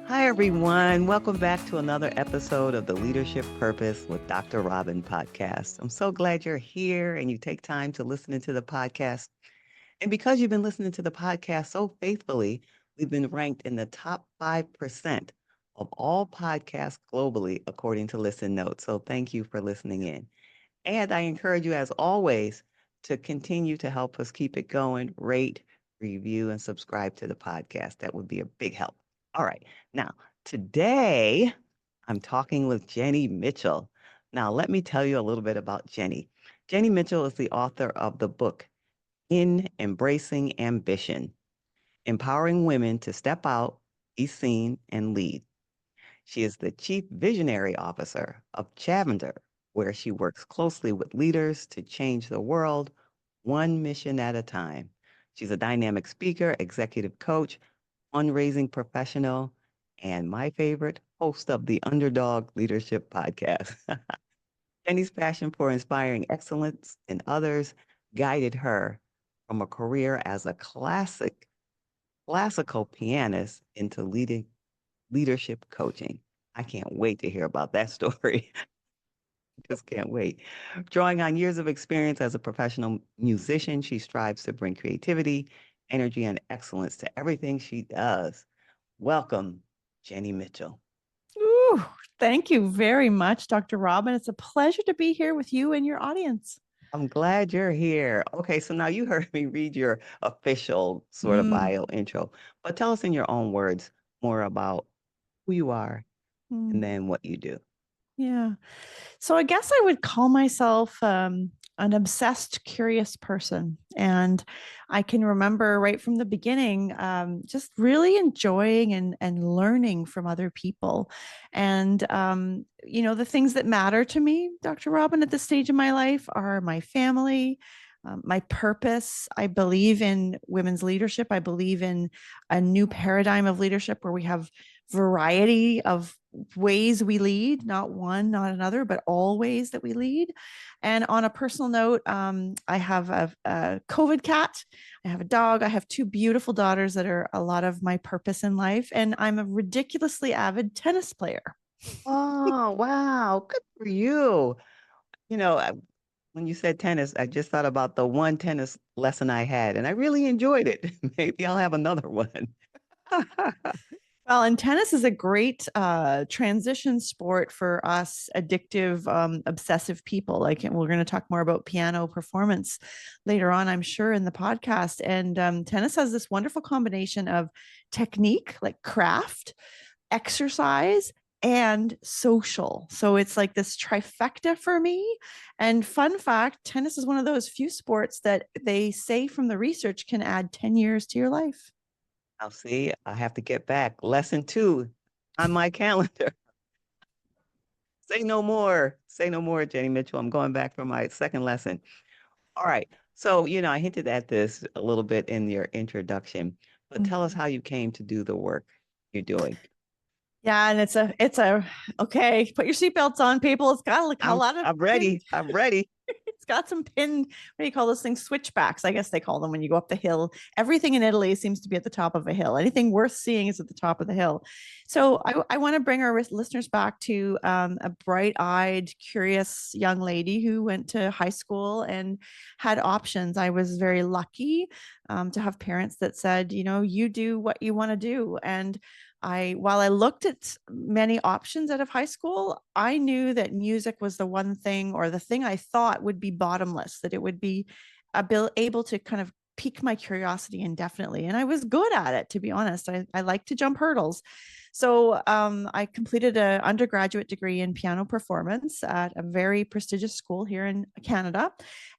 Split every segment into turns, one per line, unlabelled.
Hi, everyone. Welcome back to another episode of the Leadership Purpose with Dr. Robin podcast. I'm so glad you're here and you take time to listen into the podcast. And because you've been listening to the podcast so faithfully, we've been ranked in the top 5% of all podcasts globally, according to Listen Notes. So thank you for listening in. And I encourage you, as always, to continue to help us keep it going, rate, review, and subscribe to the podcast. That would be a big help. All right. Now, today I'm talking with Jenny Mitchell. Now, let me tell you a little bit about Jenny. Jenny Mitchell is the author of the book, In Embracing Ambition, Empowering Women to Step Out, Be Seen, and Lead. She is the Chief Visionary Officer of Chavender, where she works closely with leaders to change the world one mission at a time. She's a dynamic speaker, executive coach, fundraising professional, and my favorite, host of the Underdog Leadership podcast. Jenny's passion for inspiring excellence in others guided her from a career as a classical pianist into leadership coaching. I can't wait to hear about that story. Just can't wait. Drawing on years of experience as a professional musician, she strives to bring creativity, energy, and excellence to everything she does. Welcome, Jenny Mitchell.
Ooh, thank you very much, Dr. Robin. It's a pleasure to be here with you and your audience.
I'm glad you're here. Okay, so now you heard me read your official sort of
Mm,
bio intro, but tell us in your own words more about who you are and
mm,
then what you do.
yeah. So I guess I would call myself an obsessed, curious person. And I can remember right from the beginning, just really enjoying and learning from other people. And, the things that matter to me, Dr. Robin, at this stage of my life are my family. My purpose. I believe in women's leadership. I believe in a new paradigm of leadership where we have variety of ways we lead, not one, not another, but all ways that we lead. And on a personal note, I have a COVID cat, I have a dog, I have two beautiful daughters that are a lot of my purpose in life. And I'm a ridiculously avid tennis player.
Oh, wow. Good for you. You know, when you said tennis, I just thought about the one tennis lesson I had, and I really enjoyed it. Maybe I'll have another one.
Well, and tennis is a great transition sport for us addictive, obsessive people. Like we're going to talk more about piano performance later on, I'm sure, in the podcast. And tennis has this wonderful combination of technique, like craft, exercise, and social. So it's like this trifecta for me. And fun fact, tennis is one of those few sports that they say from the research can add 10 years to your life.
I'll see. I have to get back. Lesson two on my calendar. Say no more. Say no more, Jenny Mitchell. I'm going back for my second lesson. All right. So, I hinted at this a little bit in your introduction, but tell us how you came to do the work you're doing.
Yeah, and it's a okay. Put your seatbelts on, people. It's got like a
I'm
lot of
I'm
pin.
ready. I'm ready.
It's got some pin. What do you call those things? Switchbacks, I guess they call them when you go up the hill. Everything in Italy seems to be at the top of a hill. Anything worth seeing is at the top of the hill. So I want to bring our listeners back to a bright-eyed, curious young lady who went to high school and had options. I was very lucky to have parents that said, you do what you want to do, and while I looked at many options out of high school, I knew that music was the one thing, or the thing I thought would be bottomless, that it would be able to kind of pique my curiosity indefinitely. And I was good at it, to be honest. I like to jump hurdles. So I completed an undergraduate degree in piano performance at a very prestigious school here in Canada.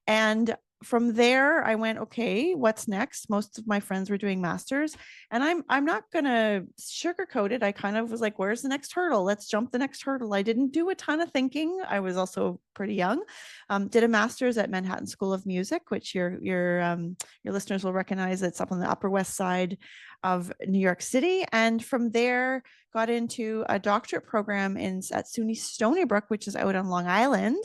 And from there I went, okay, what's next? Most of my friends were doing masters, and I'm not gonna sugarcoat it. I kind of was like, where's the next hurdle? Let's jump the next hurdle. I didn't do a ton of thinking. I was also pretty young. Did a master's at Manhattan School of Music, which your listeners will recognize. It's up on the Upper West Side of New York City, and from there got into a doctorate program at SUNY Stony Brook, which is out on Long Island,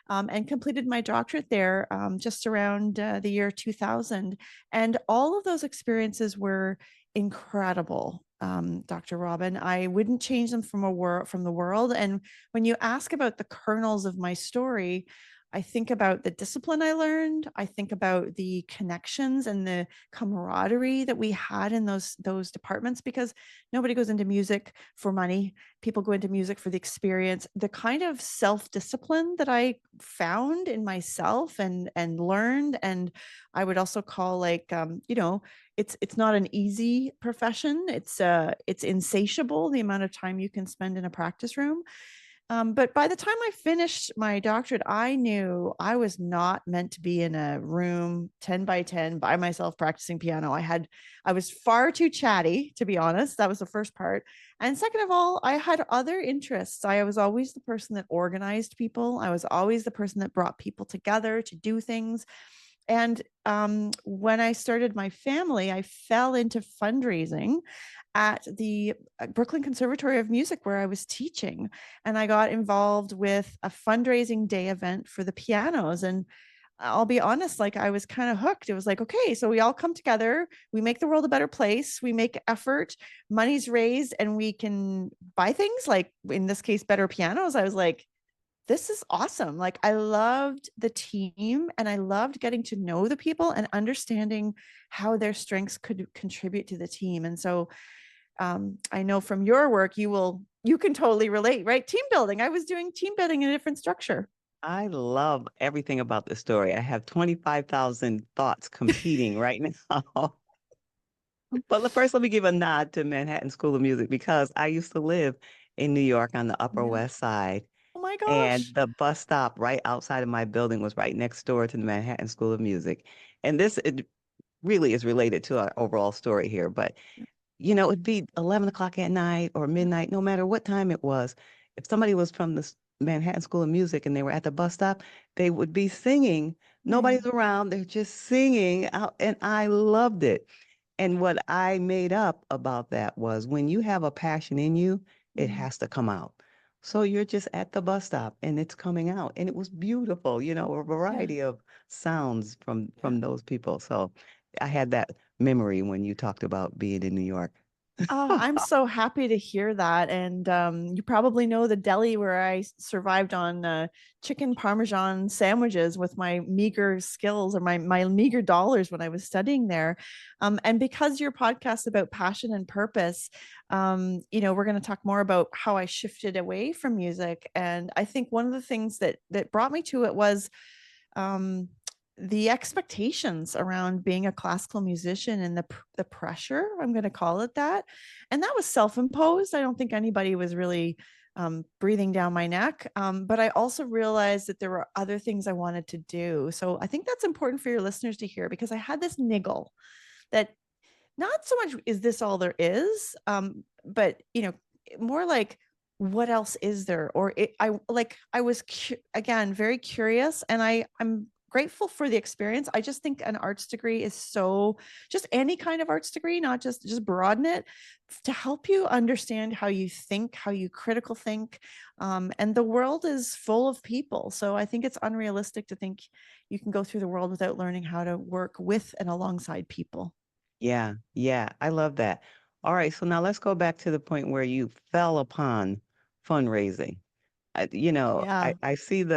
and completed my doctorate there just around the year 2000. And all of those experiences were incredible, Dr. Robin. I wouldn't change them from the world. And when you ask about the kernels of my story, I think about the discipline I learned. I think about the connections and the camaraderie that we had in those departments, because nobody goes into music for money. People go into music for the experience. The kind of self-discipline that I found in myself and learned, and I would also call, like, it's not an easy profession. It's insatiable, the amount of time you can spend in a practice room. But by the time I finished my doctorate, I knew I was not meant to be in a room 10 by 10 by myself practicing piano. I was far too chatty, to be honest. That was the first part. And second of all, I had other interests. I was always the person that organized people. I was always the person that brought people together to do things. And when I started my family, I fell into fundraising at the Brooklyn Conservatory of Music, where I was teaching. And I got involved with a fundraising day event for the pianos. And I'll be honest, like, I was kind of hooked. It was like, okay, so we all come together, we make the world a better place, we make effort, money's raised, and we can buy things, like in this case, better pianos. I was like, this is awesome. Like, I loved the team and I loved getting to know the people and understanding how their strengths could contribute to the team. And so I know from your work, you can totally relate, right? Team building. I was doing team building in a different structure.
I love everything about the story. I have 25,000 thoughts competing right now. But first, let me give a nod to Manhattan School of Music because I used to live in New York on the Upper
Yeah.
West Side.
Oh my
And
gosh.
the bus stop right outside of my building was right next door to the Manhattan School of Music. And it really is related to our overall story here. But it'd be 11 o'clock at night or midnight, no matter what time it was. If somebody was from the Manhattan School of Music and they were at the bus stop, they would be singing.
Yeah.
Nobody's around. They're just singing out. And I loved it. And what I made up about that was when you have a passion in you, it
Mm.
has to come out. So you're just at the bus stop and it's coming out. And it was beautiful, a
Yeah.
variety of sounds from
Yeah.
those people. So I had that memory when you talked about being in New York.
Oh, I'm so happy to hear that. And you probably know the deli where I survived on chicken parmesan sandwiches with my meager skills, or my meager dollars when I was studying there. And because your podcast is about passion and purpose, we're going to talk more about how I shifted away from music. And I think one of the things that brought me to it was um, the expectations around being a classical musician and the pressure, I'm going to call it that. And that was self-imposed. I don't think anybody was really breathing down my neck. But I also realized that there were other things I wanted to do. So I think that's important for your listeners to hear, because I had this niggle that not so much is this all there is, but more like, what else is there? Or I was again very curious, and I'm grateful for the experience. I just think an arts degree is so, just any kind of arts degree, not just broaden it to help you understand how you think, how you critical think. And the world is full of people. So I think it's unrealistic to think you can go through the world without learning how to work with and alongside people.
Yeah, yeah, I love that. All right, so now let's go back to the point where you fell upon fundraising.
Yeah.
I'm seeing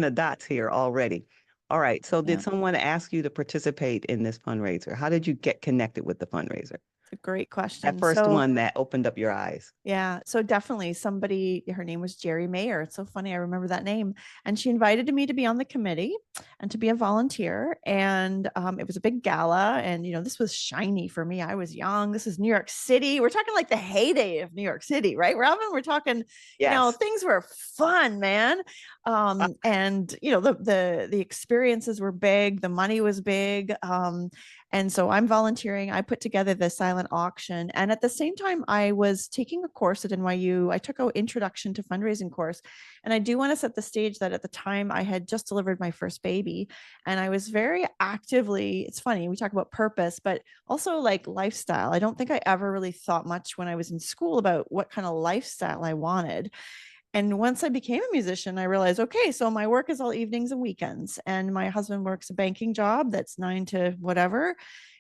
the dots here already. All right, so did
Yeah.
someone ask you to participate in this fundraiser? How did you get connected with the fundraiser?
It's a great
That
question.
first
So,
one that opened up your eyes.
yeah, so definitely somebody, her name was Jerry Mayer. It's so funny. I remember that name. And she invited me to be on the committee and to be a volunteer. And it was a big gala. And, this was shiny for me. I was young. This is New York City. We're talking like the heyday of New York City, right, Robin? We're talking,
Yes.
things were fun, man. And, the experiences were big. The money was big. And so I'm volunteering. I put together the silent auction. And at the same time, I was taking a course at NYU. I took an introduction to fundraising course. And I do want to set the stage that at the time I had just delivered my first baby. And I was very actively, it's funny, we talk about purpose, but also like lifestyle. I don't think I ever really thought much when I was in school about what kind of lifestyle I wanted. And once I became a musician, I realized, okay, so my work is all evenings and weekends. And my husband works a banking job that's 9 to whatever.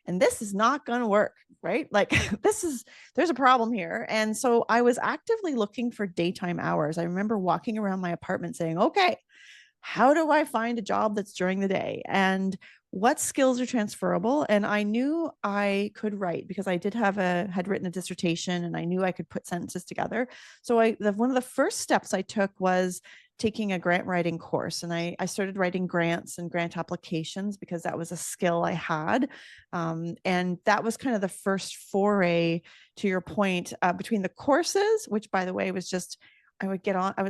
and this is not going to work, right? Like there's a problem here. And so I was actively looking for daytime hours. I remember walking around my apartment saying, okay, how do I find a job that's during the day? And what skills are transferable? And I knew I could write because I had written a dissertation, and I knew I could put sentences together. So one of the first steps I took was taking a grant writing course, and I started writing grants and grant applications because that was a skill I had. And that was kind of the first foray, to your point, between the courses, which, by the way, was just, I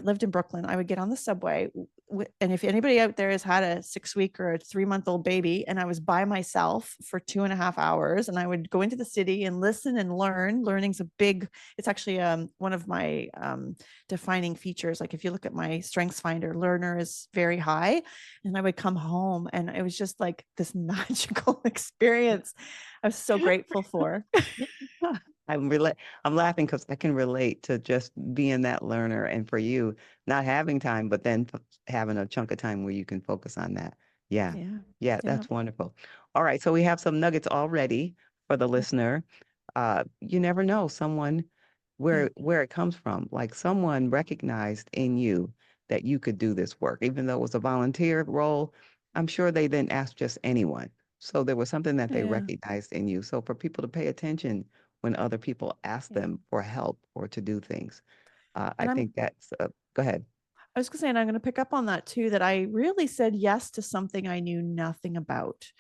lived in Brooklyn. I would get on the subway. And if anybody out there has had a 6-week or a 3-month-old baby, and I was by myself for 2.5 hours, and I would go into the city and listen and learn. Learning's it's actually one of my defining features. Like if you look at my strengths finder, learner is very high. And I would come home, and it was just like this magical experience I was so grateful for.
I'm laughing because I can relate to just being that learner, and for you not having time, but then having a chunk of time where you can focus on that. Yeah.
Yeah.
Yeah,
Yeah.
that's wonderful. All right, so we have some nuggets already for the listener. You never know someone
Yeah.
where it comes from. Like someone recognized in you that you could do this work, even though it was a volunteer role. I'm sure they didn't ask just anyone. So there was something that they
Yeah.
recognized in you. So for people to pay attention when other people ask
Yeah.
them for help or to do things, I
And
think that's, go ahead.
I was going to say, and I'm going to pick up on that too, that I really said yes to something I knew nothing about.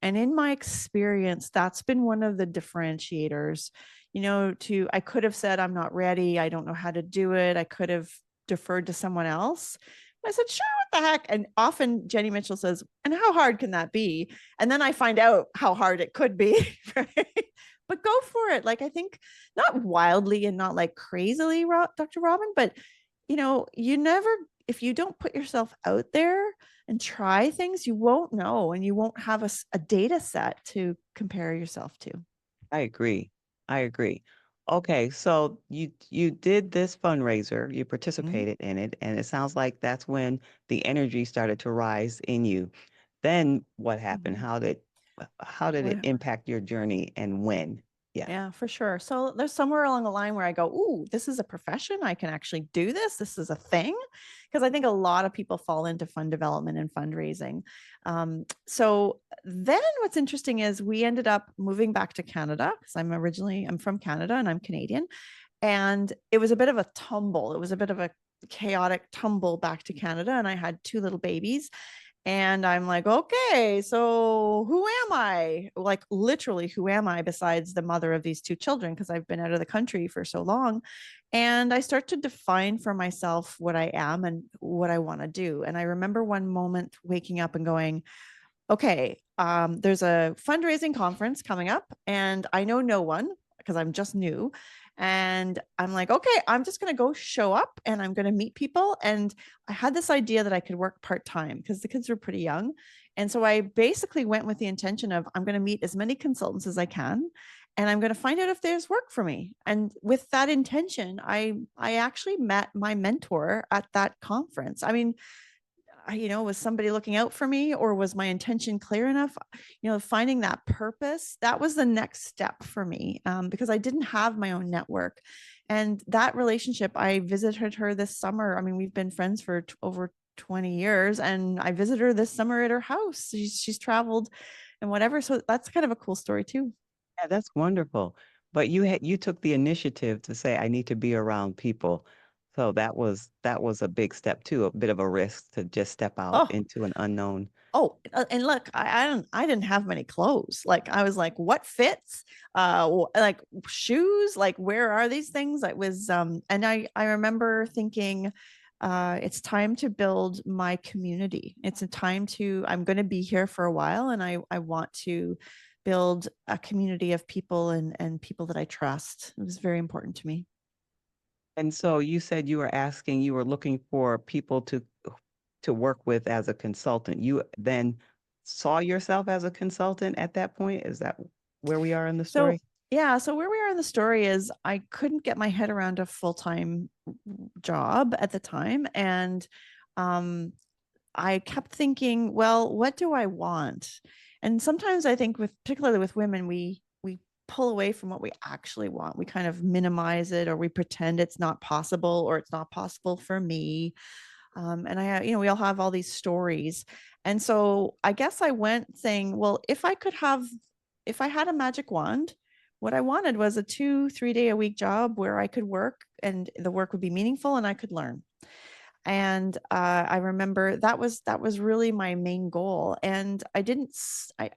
And in my experience, that's been one of the differentiators. I could have said, I'm not ready. I don't know how to do it. I could have deferred to someone else. I said, sure, what the heck? And often Jenny Mitchell says, and how hard can that be? And then I find out how hard it could be. Right? But go for it. Like, I think not wildly and not like crazily, Dr. Robin, but you never, if you don't put yourself out there and try things, you won't know, and you won't have a data set to compare yourself to.
I agree. I agree. Okay, so you did this fundraiser, you
Mhm.
participated in it, and it sounds like that's when the energy started to rise in you. Then what happened?
Mhm.
How did it
Well,
impact your journey and when? Yeah.
yeah, for sure. So there's somewhere along the line where I go, ooh, this is a profession. I can actually do this. This is a thing. Because I think a lot of people fall into fund development and fundraising. So then what's interesting is we ended up moving back to Canada, because I'm from Canada and I'm Canadian. And it was a bit of a tumble. It was a bit of a chaotic tumble back to Canada. And I had 2 little babies. And I'm like, okay, so who am I? Like, literally, who am I besides the mother of these 2 children? Because I've been out of the country for so long. And I start to define for myself what I am and what I want to do. And I remember one moment waking up and going, okay, there's a fundraising conference coming up, and I know no one because I'm just new. And I'm like, okay, I'm just going to go show up and I'm going to meet people. And I had this idea that I could work part time because the kids were pretty young. And so I basically went with the intention of I'm going to meet as many consultants as I can, and I'm going to find out if there's work for me. And with that intention, I actually met my mentor at that conference. I mean, was somebody looking out for me, or was my intention clear enough? Finding that purpose, that was the next step for me, because I didn't have my own network. And that relationship, I visited her this summer. I mean, we've been friends for over 20 years, and I visited her this summer at her house. She's traveled and whatever. So that's kind of a cool story too.
Yeah, that's wonderful. But you took the initiative to say, I need to be around people. So that was a big step too, a bit of a risk to just step out
Oh,
into an unknown.
and look, I didn't have many clothes. Like, I was like, what fits? Like shoes, like where are these things? It was and I remember thinking, it's time to build my community. It's a time to, I'm going to be here for a while, and I want to build a community of people, and people that I trust. It was very important to me.
And so you said you were looking for people to work with as a consultant. You then saw yourself as a consultant at that point? Is that where we are in the
So
story?
yeah, so where we are in the story is I couldn't get my head around a full-time job at the time. And um, I kept thinking, well, what do I want? And sometimes I think particularly with women, we pull away from what we actually want. We kind of minimize it, or we pretend it's not possible, or it's not possible for me. And we all have all these stories. And so I guess I went saying, well, if I had a magic wand, what I wanted was a 2-3 day a week job where I could work and the work would be meaningful and I could learn. And I remember that was really my main goal. And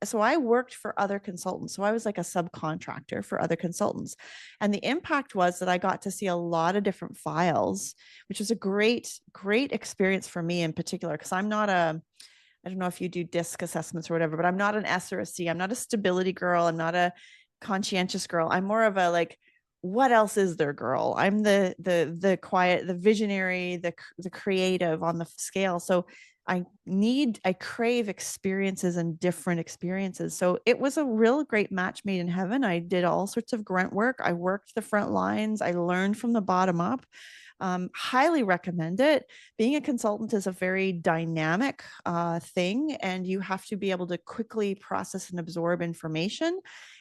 so I worked for other consultants. So I was like a subcontractor for other consultants. And the impact was that I got to see a lot of different files, which was a great, great experience for me in particular, because I don't know if you do DISC assessments or whatever, but I'm not an S or a C. I'm not a stability girl. I'm not a conscientious girl. I'm more of a like, what else is there, girl? I'm the quiet, the visionary, the creative on the scale. So I crave experiences and different experiences. So it was a real great match made in heaven. I did all sorts of grunt work. I worked the front lines. I learned from the bottom up. Highly recommend it. Being a consultant is a very dynamic thing, and you have to be able to quickly process and absorb information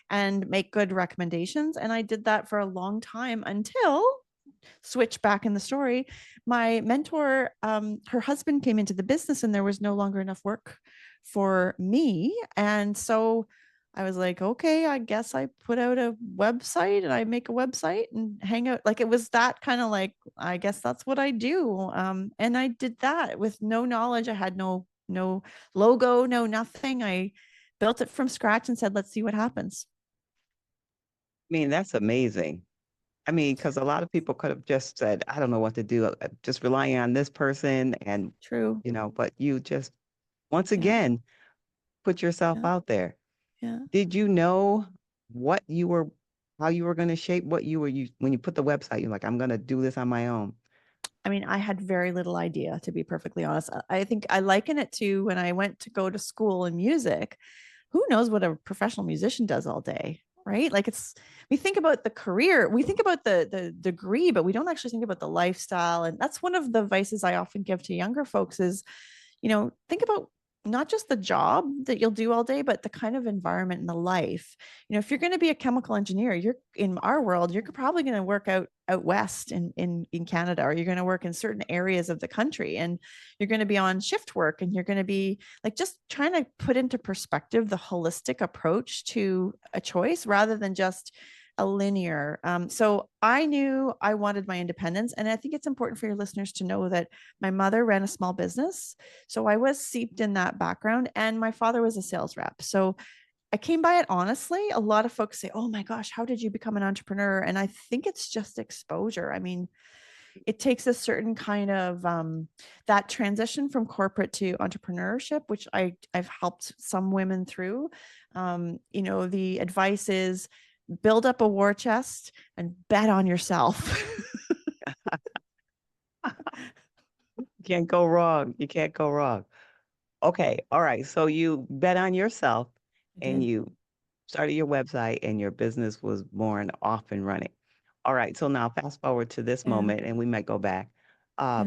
and make good recommendations. And I did that for a long time until, switch back in the story, my mentor, her husband came into the business and there was no longer enough work for me. And so I was like, okay, I guess I put out a website and I make a website and hang out. Like, it was that kind of like, I guess that's what I do. And I did that with no knowledge. I had no logo, no nothing. I built it from scratch and said, let's see what happens.
I mean, that's amazing. I mean, because a lot of people could have just said, I don't know what to do, just relying on this person and,
True.
but you just, once
Yeah.
again, put yourself
Yeah.
out there.
Yeah.
Did you know what you were, how you were going to shape what when you put the website, you're like, I'm going to do this on my own.
I mean, I had very little idea, to be perfectly honest. I think I liken it to when I went to go to school in music. Who knows what a professional musician does all day, right? Like, we think about the career, we think about the degree, but we don't actually think about the lifestyle. And that's one of the advices I often give to younger folks is, think about not just the job that you'll do all day, but the kind of environment and the life. If you're going to be a chemical engineer, you're in our world, you're probably going to work out west in Canada, or you're going to work in certain areas of the country, and you're going to be on shift work, and you're going to be like, just trying to put into perspective the holistic approach to a choice rather than just a linear. So I knew I wanted my independence. And I think it's important for your listeners to know that my mother ran a small business. So I was seeped in that background, and my father was a sales rep. So I came by it honestly. A lot of folks say, oh my gosh, how did you become an entrepreneur? And I think it's just exposure. I mean, it takes a certain kind of that transition from corporate to entrepreneurship, which I've helped some women through. The advice is build up a war chest and bet on yourself.
You can't go wrong. You can't go wrong. Okay. All right. So you bet on yourself
I
and
did.
you started your website and your business was born off and running. All right. So now fast forward to this
Yeah.
moment and we might go back.
Yeah.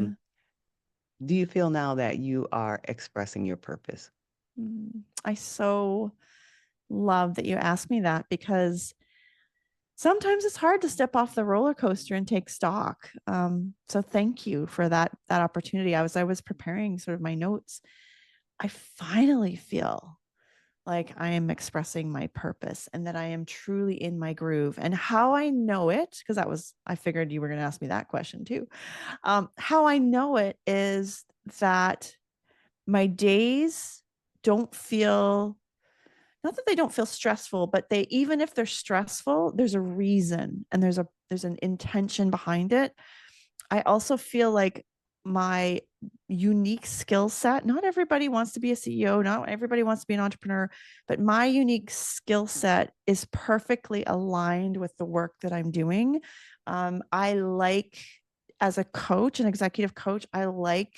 Do you feel now that you are expressing your purpose?
I so love that you asked me that, because sometimes it's hard to step off the roller coaster and take stock. So thank you for that opportunity. I was preparing sort of my notes. I finally feel like I am expressing my purpose and that I am truly in my groove. And how I know it, because I figured you were going to ask me that question too. How I know it is that my days don't feel, not that they don't feel stressful, but even if they're stressful, there's a reason and there's an intention behind it. I also feel like my unique skill set, not everybody wants to be a CEO, not everybody wants to be an entrepreneur, but my unique skill set is perfectly aligned with the work that I'm doing. I like, as a coach, an executive coach, I like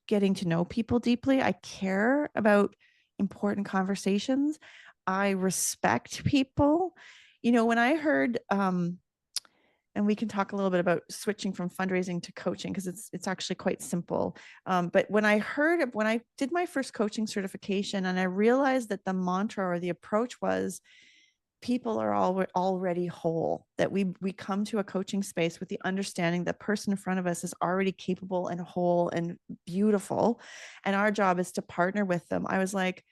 getting to know people deeply. I care about important conversations. I respect people. When I heard and we can talk a little bit about switching from fundraising to coaching because it's actually quite simple. But when I did my first coaching certification, and I realized that the mantra or the approach was people are already whole, that we come to a coaching space with the understanding that person in front of us is already capable and whole and beautiful, and our job is to partner with them. I was like,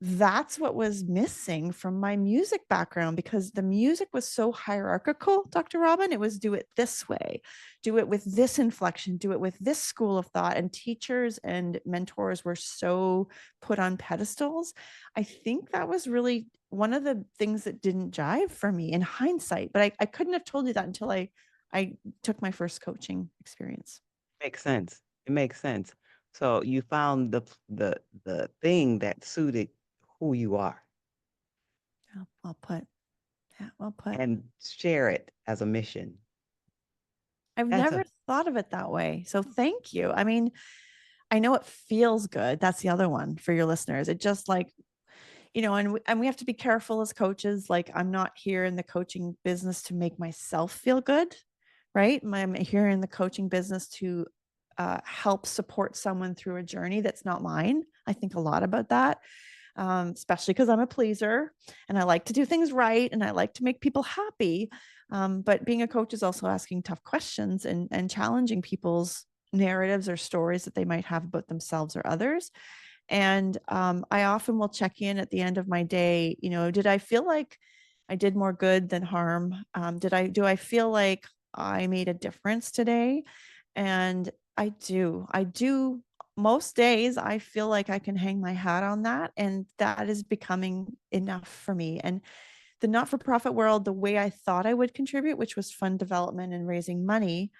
that's what was missing from my music background, because the music was so hierarchical, Dr. Robin. It was do it this way, do it with this inflection, do it with this school of thought. And teachers and mentors were so put on pedestals. I think that was really one of the things that didn't jive for me in hindsight. But I couldn't have told you that until I took my first coaching experience.
Makes sense. It makes sense. So you found the thing that suited who you are
Yeah, well put. Yeah, well put.
and share it as a mission.
I've
That's
never
a
thought of it that way. So thank you. I mean, I know it feels good. That's the other one for your listeners. It just like, and we have to be careful as coaches. Like, I'm not here in the coaching business to make myself feel good, right? I'm here in the coaching business to help support someone through a journey that's not mine. I think a lot about that, especially because I'm a pleaser and I like to do things right and I like to make people happy. But being a coach is also asking tough questions and challenging people's narratives or stories that they might have about themselves or others. And I often will check in at the end of my day. Did I feel like I did more good than harm? Do I feel like I made a difference today? And I do. Most days I feel like I can hang my hat on that, and that is becoming enough for me. And the not-for-profit world, the way I thought I would contribute, which was fund development and raising money,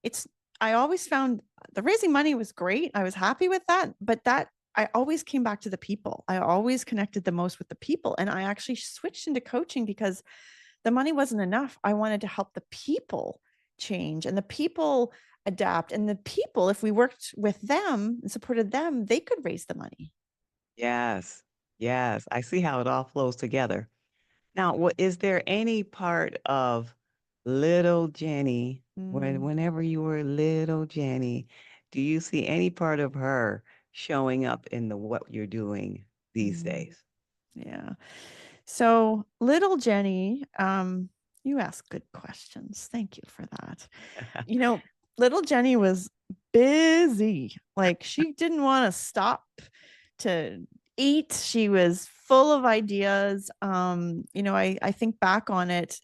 it's I always found the raising money was great. I was happy with that, but that I always came back to the people. I always connected the most with the people. And I actually switched into coaching because the money wasn't enough. I wanted to help the people change and the people adapt. And the people, if we worked with them and supported them, they could raise the money.
yes. Yes. I see how it all flows together. Now, what is there any part of little Jenny,
Mm,
whenever you were little Jenny, do you see any part of her showing up in the what you're doing these
mm,
days?
yeah. So little Jenny, you ask good questions. Thank you for that. you know, Little Jenny was busy. Like, she didn't want to stop to eat. She was full of ideas. I think back on it.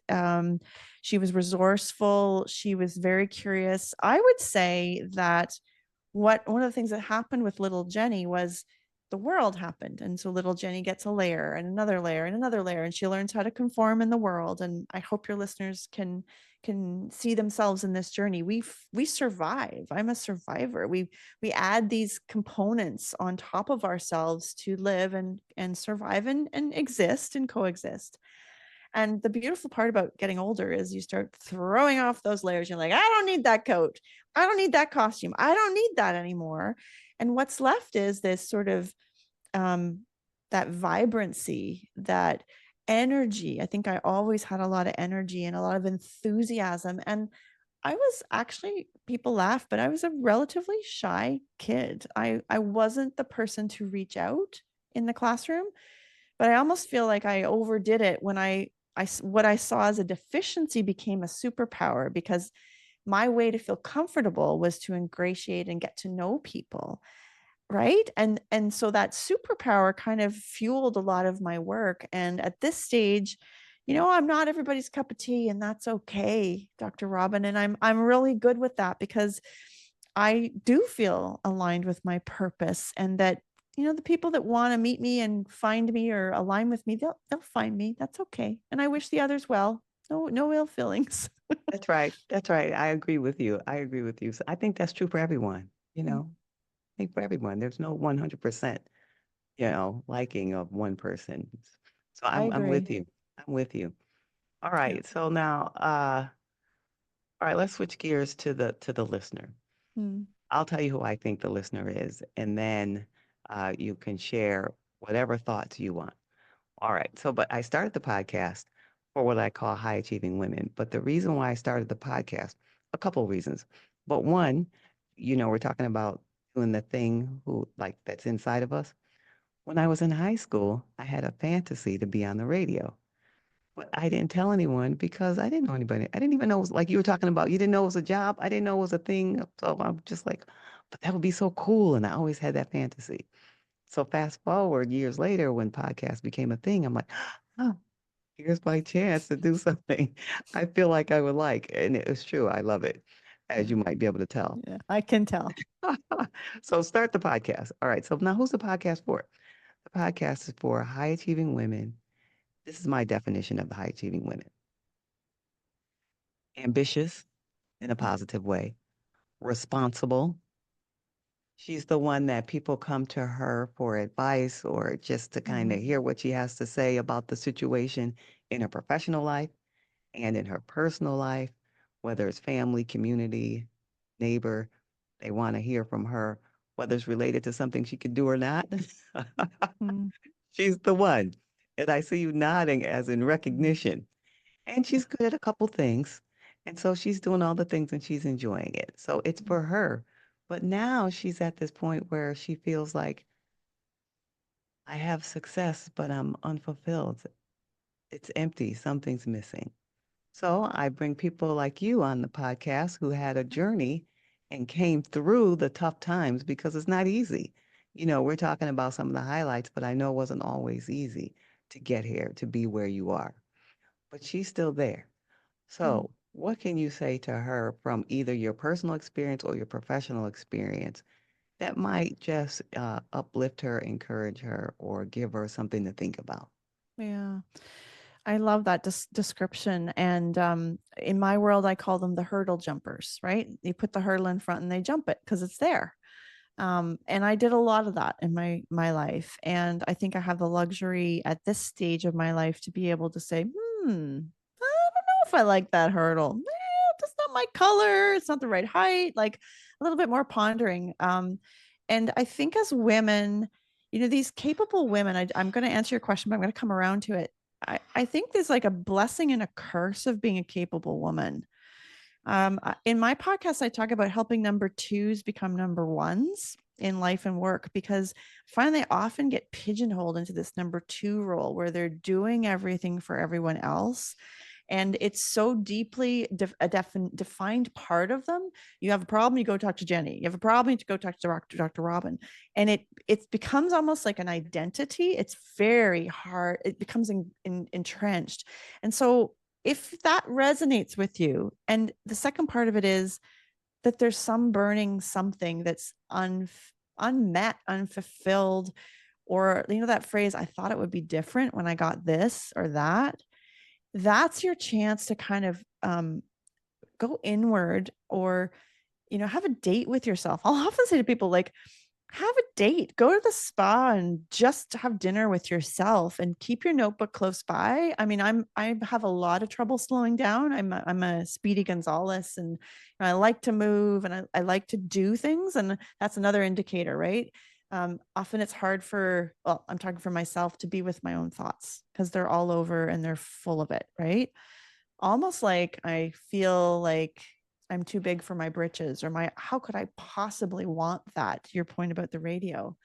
She was resourceful. She was very curious. I would say that one of the things that happened with little Jenny was the world happened. And so little Jenny gets a layer and another layer and another layer, and she learns how to conform in the world. And I hope your listeners can see themselves in this journey. We survive. I'm a survivor. We add these components on top of ourselves to live and survive and exist and coexist. And the beautiful part about getting older is you start throwing off those layers. You're like, I don't need that coat. I don't need that costume. I don't need that anymore. And what's left is this sort of um, that vibrancy, that energy. I think I always had a lot of energy and a lot of enthusiasm. And I was actually, people laugh, but I was a relatively shy kid. I wasn't the person to reach out in the classroom, but I almost feel like I overdid it when what I saw as a deficiency became a superpower, because my way to feel comfortable was to ingratiate and get to know people, right? And so that superpower kind of fueled a lot of my work. And at this stage, I'm not everybody's cup of tea, and that's okay, Dr. Robin. And I'm really good with that, because I do feel aligned with my purpose, and that the people that want to meet me and find me or align with me, they'll find me. That's okay. And I wish the others well. No ill feelings.
That's right. That's right. I agree with you. I agree with you. So I think that's true for everyone, I think for everyone. There's no 100%, liking of one person. So
I
I'm with
agree.
you. I'm with you. All
Yeah.
right. So now, all right, let's switch gears to the listener.
Hmm.
I'll tell you who I think the listener is, and then you can share whatever thoughts you want. All right. So, but I started the podcast for what I call high achieving women. But the reason why I started the podcast, a couple of reasons. But one, we're talking about doing the thing who like that's inside of us. When I was in high school, I had a fantasy to be on the radio. But I didn't tell anyone because I didn't know anybody. I didn't even know it was like you were talking about, you didn't know it was a job. I didn't know it was a thing. So I'm just like, but that would be so cool. And I always had that fantasy. So fast forward years later when podcasts became a thing, I'm like, oh, here's my chance to do something I feel like I would like. And it was true. I love it, as
Yeah.
you might be able to tell.
Yeah, I can tell.
So start the podcast. All right. So now who's the podcast for? The podcast is for high achieving women. This is my definition of the high achieving women: ambitious in a positive way, responsible. She's the one that people come to her for advice or just to kind of
Mm,
hear what she has to say about the situation in her professional life and in her personal life, whether it's family, community, neighbor. They want to hear from her, whether it's related to something she could do or not.
mm,
She's the one. And I see you nodding as in
mm,
recognition. And she's good at a couple things. And so she's doing all the things and she's enjoying it. So it's
mm,
for her. But now she's at this point where she feels like I have success, but I'm unfulfilled. It's empty. Something's missing. So I bring people like you on the podcast who had a journey and came through the tough times because it's not easy. We're talking about some of the highlights, but I know it wasn't always easy to get here, to be where you are. But she's still there.
mm.
So, what can you say to her from either your personal experience or your professional experience that might just uplift her, encourage her, or give her something to think about?
Yeah. I love that description. And in my world, I call them the hurdle jumpers, right? You put the hurdle in front and they jump it because it's there. And I did a lot of that in my life. And I think I have the luxury at this stage of my life to be able to say, I don't know if I like that hurdle. That's not my color. It's not the right height. Like a little bit more pondering. And I think as women, these capable women, I'm going to answer your question, but I'm going to come around to it. I think there's like a blessing and a curse of being a capable woman. In my podcast, I talk about helping number twos become number ones in life and work because I find they often get pigeonholed into this number two role where they're doing everything for everyone else. And it's so deeply defined part of them. You have a problem, you go talk to Jenny. You have a problem, you go talk to Dr. Robin. And it becomes almost like an identity. It's very hard. It becomes entrenched. And so if that resonates with you, and the second part of it is that there's some burning something that's unmet, unfulfilled, or that phrase, I thought it would be different when I got this or that. That's your chance to kind of go inward or have a date with yourself. I'll often say to people, like, have a date, go to the spa and just have dinner with yourself and keep your notebook close by. I mean, I have a lot of trouble slowing down. I'm a Speedy Gonzalez, and I like to move and I like to do things. And that's another indicator, right? Often it's hard well, I'm talking for myself, to be with my own thoughts because they're all over and they're full of it, right? Almost like I feel like I'm too big for my britches, or how could I possibly want that, to your point about the radio.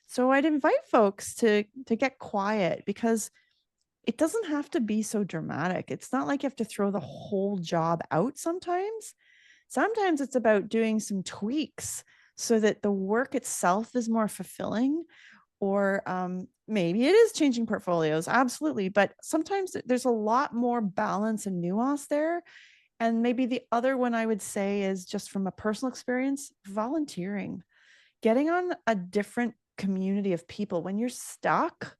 So I'd invite folks to get quiet because it doesn't have to be so dramatic. It's not like you have to throw the whole job out sometimes. Sometimes it's about doing some tweaks so that the work itself is more fulfilling, or maybe it is changing portfolios, absolutely, but sometimes there's a lot more balance and nuance there. And maybe the other one I would say is, just from a personal experience, volunteering, getting on a different community of people when you're stuck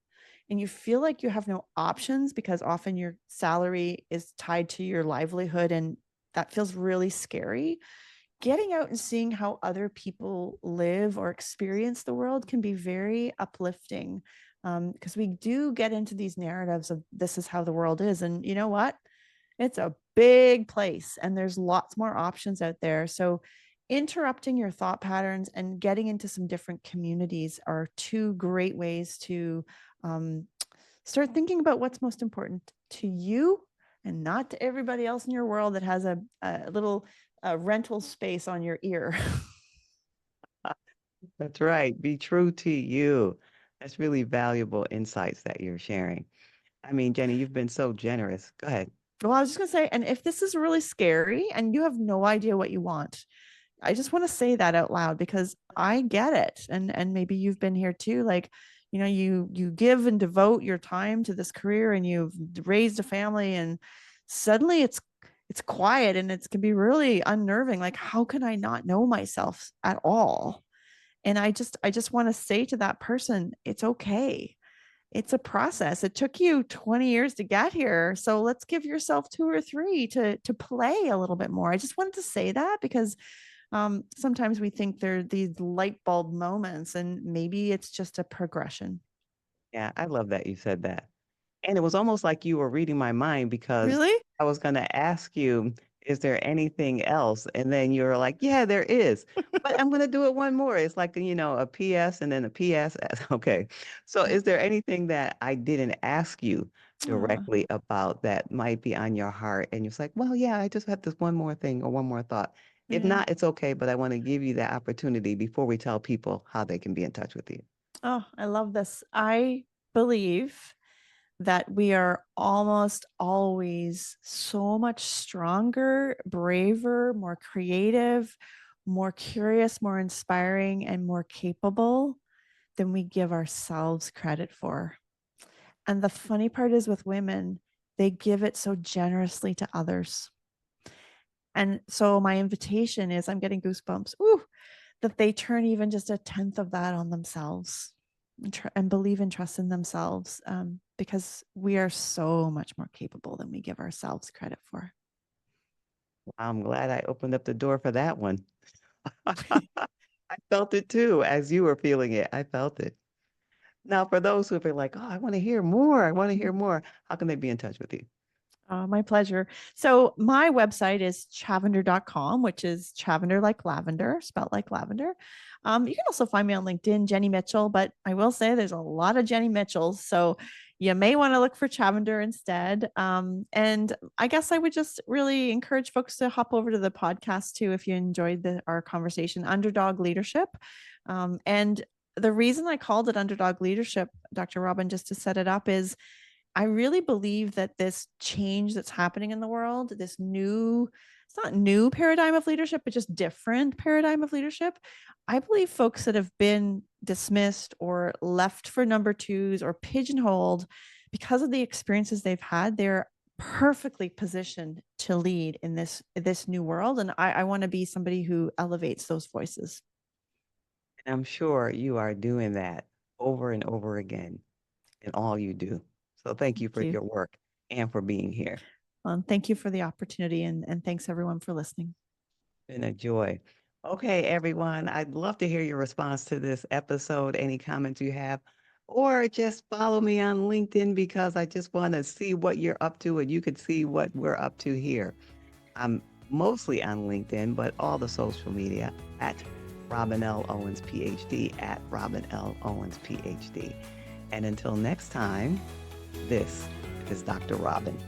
and you feel like you have no options, because often your salary is tied to your livelihood and that feels really scary. Getting out and seeing how other people live or experience the world can be very uplifting, because we do get into these narratives of this is how the world is. And you know what? It's a big place and there's lots more options out there. So interrupting your thought patterns and getting into some different communities are two great ways to um, Start thinking about what's most important to you and not to everybody else in your world that has a little rental space on your ear.
That's right. Be true to you. That's really valuable insights that you're sharing. I mean, Jenny, you've been so generous. Go ahead.
Well, I was just going to say, and if this is really scary and you have no idea what you want, I just want to say that out loud because I get it. And maybe you've been here too. Like, you give and devote your time to this career and you've raised a family and suddenly it's quiet and it can be really unnerving. Like, how can I not know myself at all? And I just want to say to that person, it's okay. It's a process. It took you 20 years to get here. So let's give yourself 2 or 3 to play a little bit more. I just wanted to say that because sometimes we think they're these light bulb moments, and maybe it's just a progression.
Yeah, I love that you said that. And it was almost like you were reading my mind because
Really?
I was going to ask you, is there anything else? And then you were like, yeah, there is. But I'm going to do it one more. It's like, a PS and then a PSS. Okay. So is there anything that I didn't ask you
Oh,
directly about that might be on your heart? And you're like, well, yeah, I just have this one more thing or one more thought. If
yeah.
not, it's okay. But I want to give you that opportunity before we tell people how they can be in touch with you.
Oh, I love this. I believe that we are almost always so much stronger, braver, more creative, more curious, more inspiring, and more capable than we give ourselves credit for. And the funny part is with women, they give it so generously to others. And so my invitation is I'm getting goosebumps. Ooh, that they turn even just a tenth of that on themselves and believe and trust in themselves because we are so much more capable than we give ourselves credit for.
I'm glad I opened up the door for that one. I felt it too as you were feeling it. I felt it. Now, for those who are like, oh, I want to hear more. I want to hear more. How can they be in touch with you?
My pleasure. So my website is chavender.com, which is Chavender like lavender, spelled like lavender. You can also find me on LinkedIn, Jenny Mitchell, but I will say there's a lot of Jenny Mitchells. So you may want to look for Chavender instead. And I guess I would just really encourage folks to hop over to the podcast too if you enjoyed our conversation, Underdog Leadership. And the reason I called it Underdog Leadership, Dr. Robin, just to set it up, is I really believe that this change that's happening in the world, this new, it's not new paradigm of leadership, but just different paradigm of leadership. I believe folks that have been dismissed or left for number twos or pigeonholed because of the experiences they've had, they're perfectly positioned to lead in this new world. And I want to be somebody who elevates those voices.
And I'm sure you are doing that over and over again in all you do. So thank you
Thank
for
you.
your work and for being here.
Thank you for the opportunity, and thanks everyone for listening.
Been a joy. Okay, everyone, I'd love to hear your response to this episode, any comments you have, or just follow me on LinkedIn because I just want to see what you're up to and you could see what we're up to here. I'm mostly on LinkedIn, but all the social media at Robin L. Owens, PhD, at Robin L. Owens, PhD. And until next time, this is Dr. Robin.